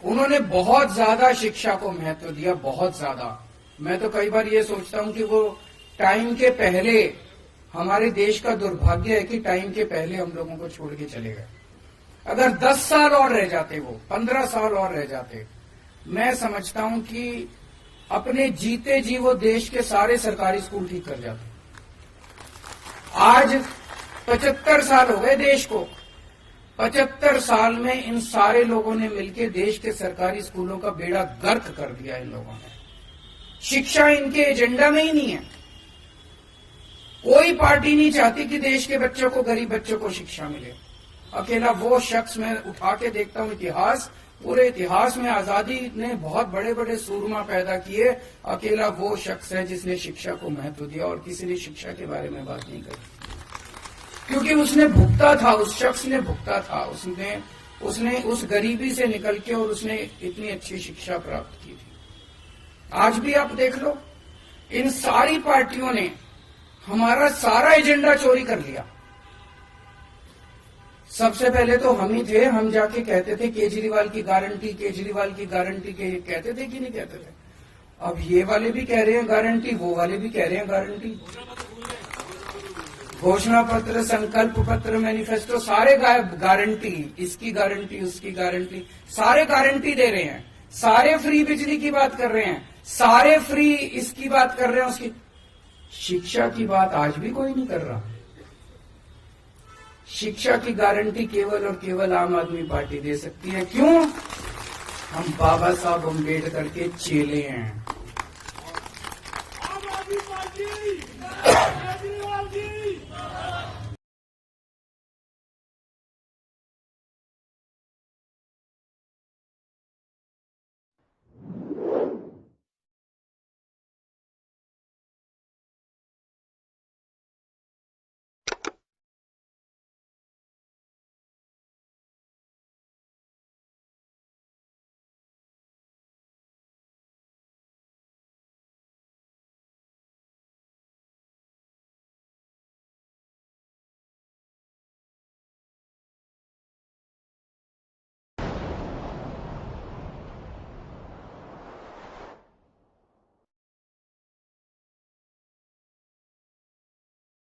उन्होंने बहुत ज्यादा शिक्षा को महत्व दिया, बहुत ज्यादा। मैं तो कई बार ये सोचता हूं कि वो टाइम के पहले, हमारे देश का दुर्भाग्य है कि टाइम के पहले हम लोगों को छोड़ के चले गए। अगर 10 साल और रह जाते, वो 15 साल और रह जाते, मैं समझता हूं कि अपने जीते जी वो देश के सारे सरकारी स्कूल ठीक कर जाते। आज 75 साल हो गए देश को। 75 साल में इन सारे लोगों ने मिलकर देश के सरकारी स्कूलों का बेड़ा गर्क कर दिया। इन लोगों ने, शिक्षा इनके एजेंडा में ही नहीं है। कोई पार्टी नहीं चाहती कि देश के बच्चों को, गरीब बच्चों को शिक्षा मिले। अकेला वो शख्स, मैं उठा के देखता हूं इतिहास, पूरे इतिहास में आजादी ने बहुत बड़े बड़े सूरमा पैदा किए, अकेला वो शख्स है जिसने शिक्षा को महत्व दिया, और किसी ने शिक्षा के बारे में बात नहीं करी, क्योंकि उसने भुगता था, उस शख्स ने भुगता था, उसने उस गरीबी से निकल के और उसने इतनी अच्छी शिक्षा प्राप्त की थी। आज भी आप देख लो, इन सारी पार्टियों ने हमारा सारा एजेंडा चोरी कर लिया। सबसे पहले तो हम ही थे, हम जाके कहते थे केजरीवाल की गारंटी, केजरीवाल की गारंटी के, कहते थे कि नहीं कहते थे? अब ये वाले भी कह रहे हैं गारंटी, वो वाले भी कह रहे हैं गारंटी। घोषणा पत्र, संकल्प पत्र, मैनिफेस्टो, सारे गारंटी, इसकी गारंटी, उसकी गारंटी, सारे गारंटी दे रहे हैं। सारे फ्री बिजली की बात कर रहे हैं, सारे फ्री इसकी बात कर रहे हैं, उसकी। शिक्षा की बात आज भी कोई नहीं कर रहा। शिक्षा की गारंटी केवल और केवल आम आदमी पार्टी दे सकती है। क्यों? हम बाबा साहब अम्बेडकर के चेले हैं।